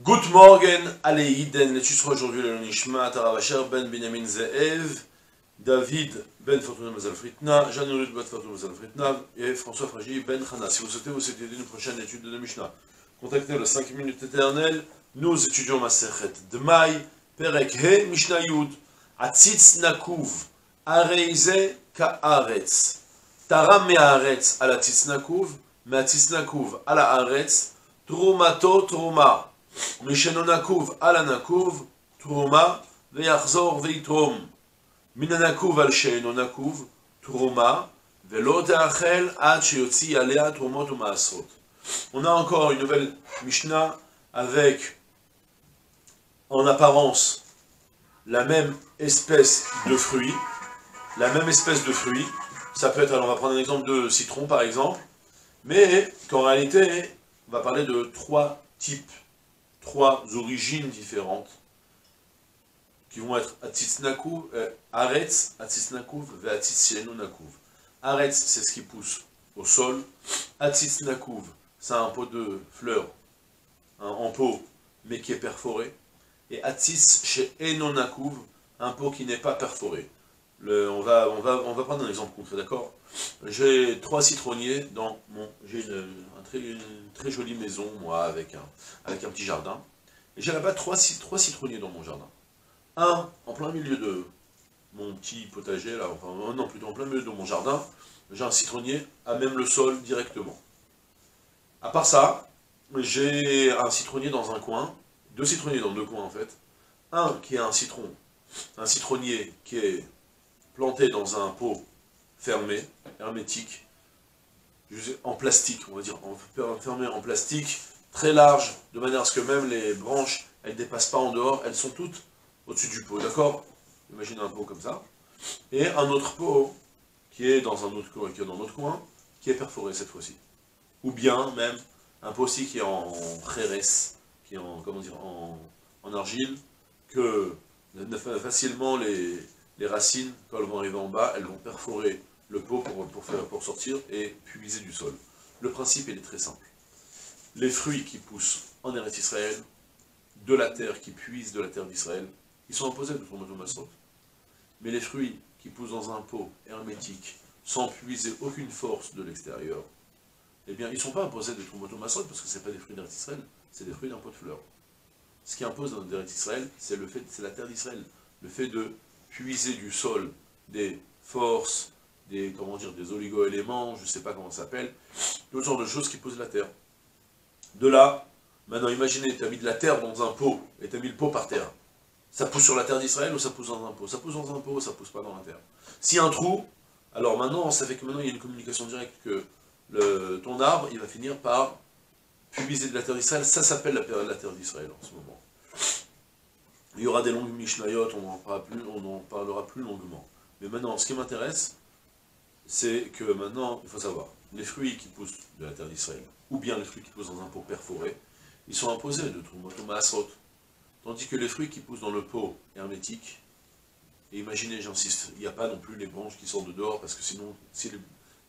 Good morning, Aleïden, l'étude sera aujourd'hui le Nishma, Taravacher, Ben Benjamin Zeev, David, Ben Fortuna Mazal Fritna, Jean-Noël Ben Fortuna Mazal Fritna et François Fragi, Ben Hana. Si vous souhaitez vous aider d'une prochaine étude de la Mishnah, contactez le 5 minutes éternelles. Nous étudions Masechet Dmai, Perek He, Mishnah Yud, Atzitz Nakuv, Areize Ka'aretz, Taram Me'aretz ala Tzitz Nakuv, Me'atzitz Nakuv ala Aretz, Trumato Truma. משנו נקוב על הנקוב, תרומה, ויחזור ויתרום. מן הנקוב על שאינו נקוב, תרומה, ולא תאכל עד שיוציא עליה תרומות ומעשרות. On a encore une nouvelle Mishnah avec, en apparence, la même espèce de fruit. La même espèce de fruit. Ça peut être, alors on va prendre un exemple de citron par exemple, mais qu'en réalité, on va parler de trois types. Trois origines différentes qui vont être Atzitz Nakuv, Aretz, Atzitz Nakuv, et Atzitz She'eino Nakuv. Aretz, c'est ce qui pousse au sol. Atzitz Nakuv, c'est un pot de fleurs, en pot, mais qui est perforé. Et Atzitz She'eino Nakuv, un pot qui n'est pas perforé. On va prendre un exemple concret, d'accord? J'ai 3 citronniers dans j'ai une très jolie maison, moi, avec un petit jardin. Et j'ai là-bas 3 citronniers dans mon jardin. Un en plein milieu de mon petit potager, là, enfin, non, plutôt en plein milieu de mon jardin. J'ai un citronnier à même le sol directement. À part ça, j'ai un citronnier dans un coin, 2 citronniers dans 2 coins en fait. Un qui est un citronnier qui est planté dans un pot fermé, hermétique, en plastique, on va dire, fermé en plastique, très large, de manière à ce que même les branches, elles ne dépassent pas en dehors, elles sont toutes au-dessus du pot, d'accord? Imaginez un pot comme ça. Et un autre pot qui est dans un autre coin, qui est perforé cette fois-ci. Ou bien même un pot aussi qui est en préresse, qui est en, comment dire, en argile, que facilement les racines, quand elles vont arriver en bas, elles vont perforer le pot pour sortir et puiser du sol. Le principe, il est très simple. Les fruits qui poussent en Eretz Israël, de la terre qui puise de la terre d'Israël, ils sont imposés de Trumato Masrot. Mais les fruits qui poussent dans un pot hermétique, sans puiser aucune force de l'extérieur, eh bien, ils ne sont pas imposés de Trumato Masrot parce que ce n'est pas des fruits d'Eretz Israël, c'est des fruits d'un pot de fleurs. Ce qui impose dans Eretz Israël, c'est la terre d'Israël. Le fait de puiser du sol des forces, des oligo-éléments, je ne sais pas comment ça s'appelle, toutes sortes de choses qui posent la terre. De là, maintenant imaginez, tu as mis de la terre dans un pot, et tu as mis le pot par terre. Ça pousse sur la terre d'Israël ou ça pousse dans un pot? Ça pousse dans un pot, ça pousse pas dans la terre. S'il y a un trou, alors maintenant, ça fait que maintenant il y a une communication directe que ton arbre, il va finir par puiser de la terre d'Israël. Ça s'appelle la période de la terre d'Israël en ce moment. Il y aura des longues Mishnayot, on en parlera plus longuement. Mais maintenant, ce qui m'intéresse, c'est que maintenant, il faut savoir, les fruits qui poussent de la terre d'Israël, ou bien les fruits qui poussent dans un pot perforé, ils sont imposés de Trumato Masrot. Tandis que les fruits qui poussent dans le pot hermétique, et imaginez, j'insiste, il n'y a pas non plus les branches qui sortent de dehors, parce que sinon, si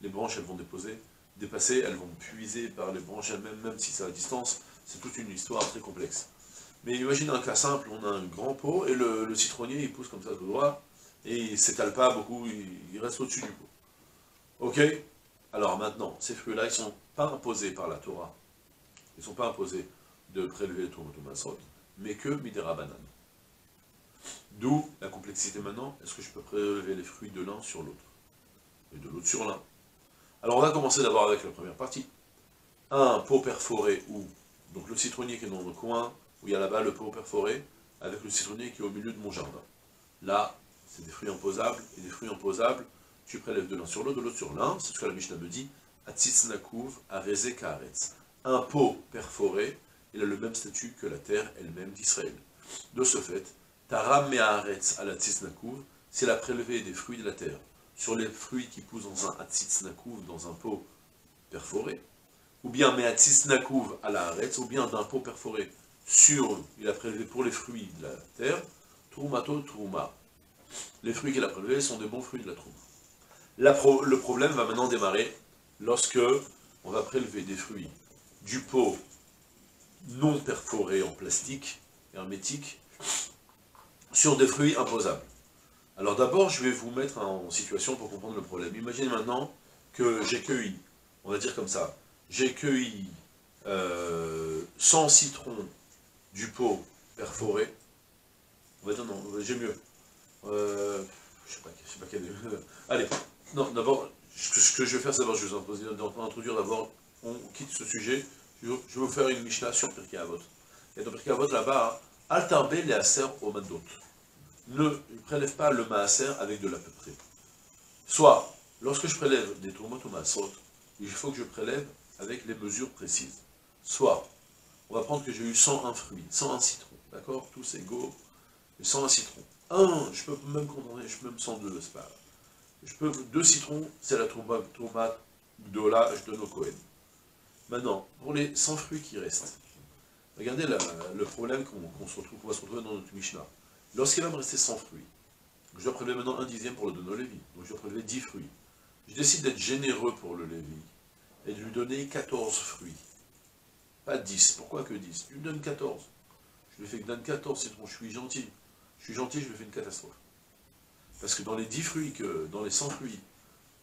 les branches elles vont dépasser, elles vont puiser par les branches elles-mêmes, même si c'est à distance, c'est toute une histoire très complexe. Mais imaginez un cas simple, on a un grand pot, et le citronnier, il pousse comme ça tout droit, et il ne s'étale pas beaucoup, il reste au-dessus du pot. Ok? Alors maintenant, ces fruits-là, ils ne sont pas imposés par la Torah. Ils ne sont pas imposés de prélever le Trumato Masrot, mais que Midera Banane. D'où la complexité maintenant, est-ce que je peux prélever les fruits de l'un sur l'autre? Et de l'autre sur l'un. Alors on va commencer d'abord avec la première partie. Un pot perforé où, donc le citronnier qui est dans le coin, où il y a là-bas le pot perforé, avec le citronnier qui est au milieu de mon jardin. Là, c'est des fruits imposables, et des fruits imposables, tu prélèves de l'un sur l'autre, de l'autre sur l'un, c'est ce que la Mishnah me dit, Atzitz Nakuv, Areze Kaaretz. Un pot perforé, il a le même statut que la terre elle-même d'Israël. De ce fait, Taram Me'aretz à l'Atzitz Nakuv, c'est la prélevé des fruits de la terre. Sur les fruits qui poussent dans un Atzitz Nakuv, dans un pot perforé, ou bien Me'atzitz Nakuv à la Haaretz, ou bien d'un pot perforé il a prélevé pour les fruits de la terre, Trumato Truma. Les fruits qu'il a prélevés sont des bons fruits de la Trouma. Le problème va maintenant démarrer lorsque on va prélever des fruits du pot non perforés en plastique, hermétique, sur des fruits imposables. Alors d'abord, je vais vous mettre en situation pour comprendre le problème. Imaginez maintenant que j'ai cueilli, on va dire comme ça, j'ai cueilli 100 citrons du pot perforé. On va dire non, j'ai mieux. Je sais pas quel... Allez, non, d'abord, ce que je vais faire, c'est d'abord, je vais vous introduire d'abord, on quitte ce sujet, je vais vous faire une Mishnah sur Pirkei Avot. Et dans Pirkei Avot, là-bas, Altarbe les aser au madot. Ne prélève pas le maaser avec de l'à peu près. Soit, lorsque je prélève des tomates ou maasot, il faut que je prélève avec les mesures précises. Soit, on va prendre que j'ai eu 101 fruits, 101 citrons, d'accord? Tous égaux, et 101 citrons. Je peux même condamner, je peux même 102, c'est pas grave. Je peux, 2 citrons, c'est la tomate gdola, je donne au Kohen. Maintenant, pour les 100 fruits qui restent, regardez le problème qu'on va se retrouver dans notre Mishnah. Lorsqu'il va me rester 100 fruits, je dois prélever maintenant un dixième pour le donner au Lévi. Donc je dois prélever 10 fruits. Je décide d'être généreux pour le Lévi et de lui donner 14 fruits. Pas 10. Pourquoi que 10? Je lui donne 14. Je lui fais que donne 14 citrons. Je suis gentil. Je suis gentil, je lui fais une catastrophe. Parce que dans les 10 fruits, dans les 100 fruits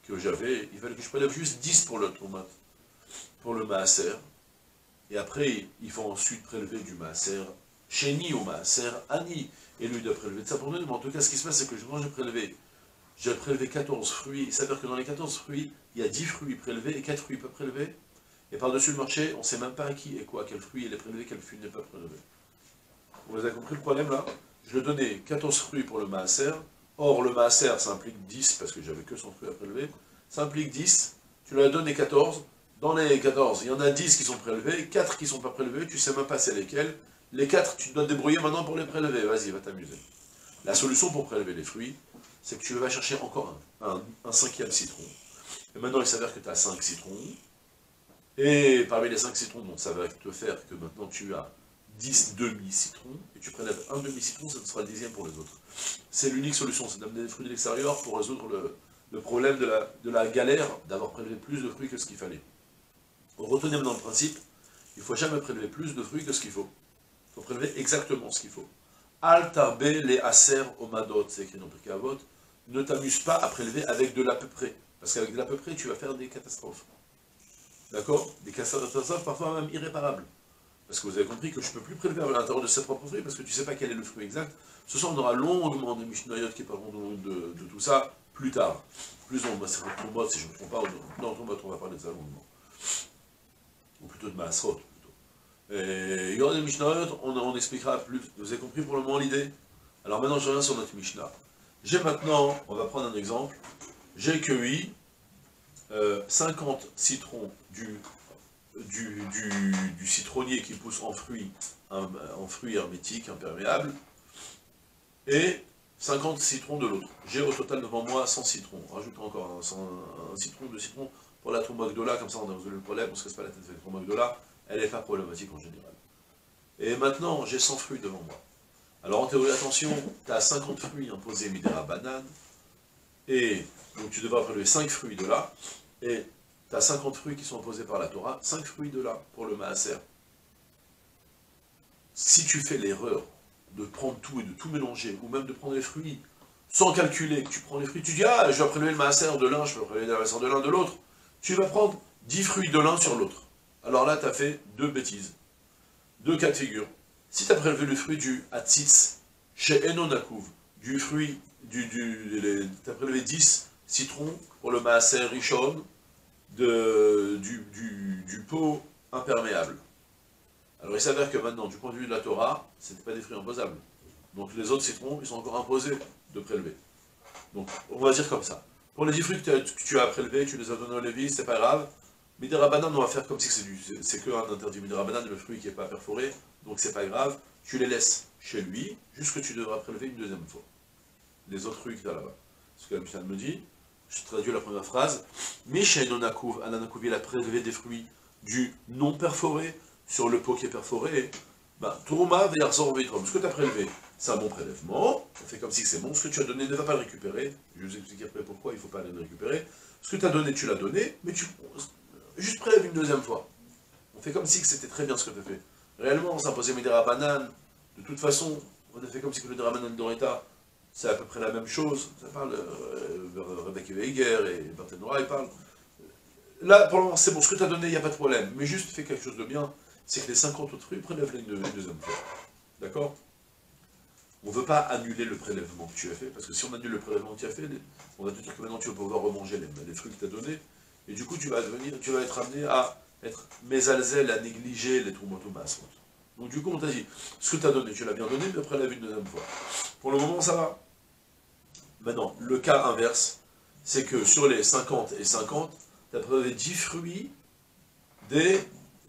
que j'avais, il fallait que je prélève juste 10 pour le tomate, pour le maaser. Et après, il faut ensuite prélever du maaser chéni au maaser ani. Et lui doit prélever de ça pour nous. Mais en tout cas, ce qui se passe, c'est que quand j'ai prélevé 14 fruits. Il s'avère que dans les 14 fruits, il y a 10 fruits prélevés et 4 fruits pas prélevés. Et par-dessus le marché, on ne sait même pas à qui et quoi, quel fruit il est prélevé, quel fruit n'est pas prélevé. Vous avez compris le problème là? Je lui donnais 14 fruits pour le maaser. Or, le maaser, ça implique 10, parce que j'avais que 100 fruits à prélever. Ça implique 10. Tu lui as donné 14. Dans les 14, il y en a 10 qui sont prélevés, 4 qui ne sont pas prélevés, tu ne sais même pas c'est lesquels. Les 4, tu dois te débrouiller maintenant pour les prélever. Vas-y, va t'amuser. La solution pour prélever les fruits, c'est que tu vas chercher encore un cinquième citron. Et maintenant, il s'avère que tu as 5 citrons. Et parmi les 5 citrons, donc ça va te faire que maintenant tu as 10 demi-citrons. Et tu prélèves un demi-citron, ça te sera le dixième pour les autres. C'est l'unique solution, c'est d'amener des fruits de l'extérieur pour résoudre le problème de la galère d'avoir prélevé plus de fruits que ce qu'il fallait. Retenez maintenant le principe, il ne faut jamais prélever plus de fruits que ce qu'il faut. Il faut prélever exactement ce qu'il faut. Al tarbe les aser omadot, c'est écrit dans Pirkei Avot. Ne t'amuse pas à prélever avec de l'à peu près. Parce qu'avec de l'à peu près, tu vas faire des catastrophes. D'accord? Des catastrophes parfois même irréparables. Parce que vous avez compris que je ne peux plus prélever à l'intérieur de ses propres fruits parce que tu ne sais pas quel est le fruit exact. Ce soir, on aura longuement des Mishnayot qui parleront de tout ça plus tard. Plus on va se retrouver, si je ne me trompe pas, dans Tombot, on va parler de ça longuement. Ou plutôt de Maasrot, plutôt. Et il y aura des Mishnayot, on expliquera plus. Vous avez compris pour le moment l'idée? Alors maintenant, je reviens sur notre Mishnah. J'ai maintenant, on va prendre un exemple, j'ai cueilli 50 citrons du citronnier qui pousse en fruits hermétiques, imperméables, et 50 citrons de l'autre. J'ai au total devant moi 100 citrons. Rajoutons encore un citron, 2 citrons pour la tombe Magdola, comme ça on a résolu le problème, on ne se casse pas la tête avec la tombe Magdola, elle n'est pas problématique en général. Et maintenant, j'ai 100 fruits devant moi. Alors en théorie, attention, tu as 50 fruits imposés Midera banane, et donc tu devras prélever 5 fruits de là, et tu as 50 fruits qui sont imposés par la Torah, 5 fruits de là pour le maaser. Si tu fais l'erreur de prendre tout et de tout mélanger, ou même de prendre les fruits sans calculer, que tu prends les fruits, tu dis ah, je vais prélever le maaser de l'un, je vais prélever le maaser de l'un de l'autre, tu vas prendre 10 fruits de l'un sur l'autre. Alors là, tu as fait 2 bêtises, 2 cas de figure. Si tu as prélevé le fruit du Hatzitz, chez Enonakouv, du fruit, tu as prélevé 10 citrons pour le maaser Rishon, du pot imperméable. Alors il s'avère que maintenant, du point de vue de la Torah, ce n'était pas des fruits imposables. Donc les autres citrons, ils sont encore imposés de prélever. Donc on va dire comme ça. Pour les 10 fruits que tu as prélevés, tu les as donnés au Lévi, c'est pas grave. Midera banane, on va faire comme si c'est que un interdit Midera banane, le fruit qui n'est pas perforé, donc c'est pas grave. Tu les laisses chez lui, juste que tu devras prélever une deuxième fois. Les autres fruits que tu as là-bas. Ce que la Mishnah me dit, je traduis la première phrase. Mishainonakouv, Ananakouv, il a prélevé des fruits du non perforé sur le pot qui est perforé. Tourma ve'arzor ve'itrom. Ce que tu as prélevé, c'est un bon prélèvement. On fait comme si c'est bon. Ce que tu as donné, ne va pas le récupérer. Je vais vous expliquer après pourquoi il ne faut pas aller le récupérer. Ce que tu as donné, tu l'as donné, mais tu juste prélèves une deuxième fois. On fait comme si c'était très bien ce que tu as fait. réellement, on s'imposait Midera Banan. De toute façon, on a fait comme si que le Drabanan d'Oreta, c'est à peu près la même chose. Ça parle, Rebecca Weiger et Barthénora, ils parlent. Là, pour le moment, c'est bon, ce que tu as donné, il n'y a pas de problème. Mais juste fais quelque chose de bien, c'est que les 50 autres fruits, prélève-les une deuxième fois. D'accord? On ne veut pas annuler le prélèvement que tu as fait, parce que si on annule le prélèvement que tu as fait, on va te dire que maintenant tu vas pouvoir remanger les fruits que tu as donnés, et du coup tu vas être amené à être mésalzel, à négliger les troumotomas. Donc du coup on t'a dit, ce que tu as donné, tu l'as bien donné, mais prélève une deuxième fois. Pour le moment ça va. Maintenant, le cas inverse, c'est que sur les 50 et 50, tu as prélevé 10 fruits, des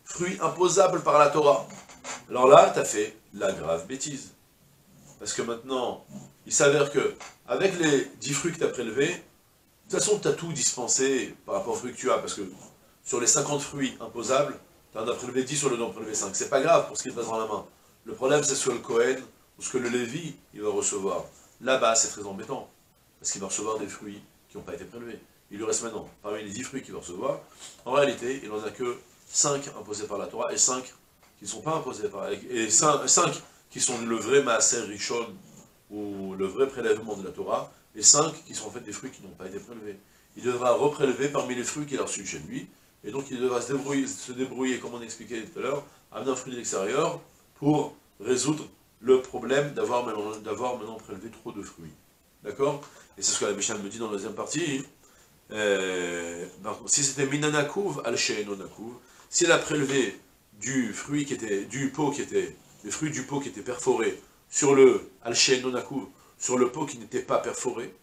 fruits imposables par la Torah. Alors là, tu as fait la grave bêtise. Parce que maintenant, il s'avère que, avec les 10 fruits que tu as prélevés, de toute façon, tu as tout dispensé par rapport aux fruits que tu as, parce que sur les 50 fruits imposables, tu en as prélevé 10 sur le don prélevé 5. C'est pas grave pour ce qui te passe dans la main. Le problème, c'est ce que le Kohen, ou ce que le Lévi, il va recevoir. Là-bas, c'est très embêtant, parce qu'il va recevoir des fruits qui n'ont pas été prélevés. Il lui reste maintenant, parmi les 10 fruits qu'il va recevoir, en réalité, il n'en a que 5 imposés par la Torah, et 5 qui ne sont pas imposés par la Torah, et 5 qui sont le vrai Maaser Rishon, ou le vrai prélèvement de la Torah, et 5 qui sont en fait des fruits qui n'ont pas été prélevés. Il devra reprélever parmi les fruits qu'il a reçus chez lui, et donc il devra se débrouiller, comme on expliquait tout à l'heure, amener un fruit de l'extérieur pour résoudre le problème d'avoir maintenant prélevé trop de fruits. D'accord? Et c'est ce que la Mishnah me dit dans la deuxième partie. Si c'était Minanakouv, Al-She'enonakouv, si elle a prélevé du fruit qui était, du pot qui était, les fruits du pot qui étaient perforés sur le Al-She'enonakouv, sur le pot qui n'était pas perforé,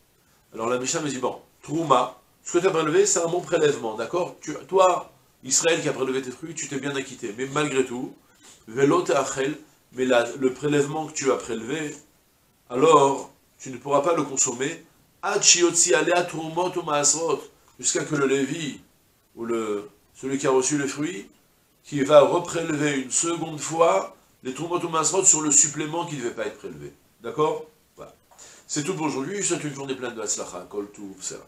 alors la Mishnah me dit, bon, Trouma, ce que tu as prélevé, c'est un bon prélèvement, d'accord? Toi, Israël qui a prélevé tes fruits, tu t'es bien acquitté, mais malgré tout, Velo Te'achel, mais le prélèvement que tu as prélevé, alors tu ne pourras pas le consommer, jusqu'à que le Lévi, ou celui qui a reçu les fruits, qui va reprélever une seconde fois les Trumot ou Masrot sur le supplément qui ne devait pas être prélevé. D'accord? Voilà. C'est tout pour aujourd'hui, je souhaite une journée pleine de Hatzlacha, Kol Tuv, Sera.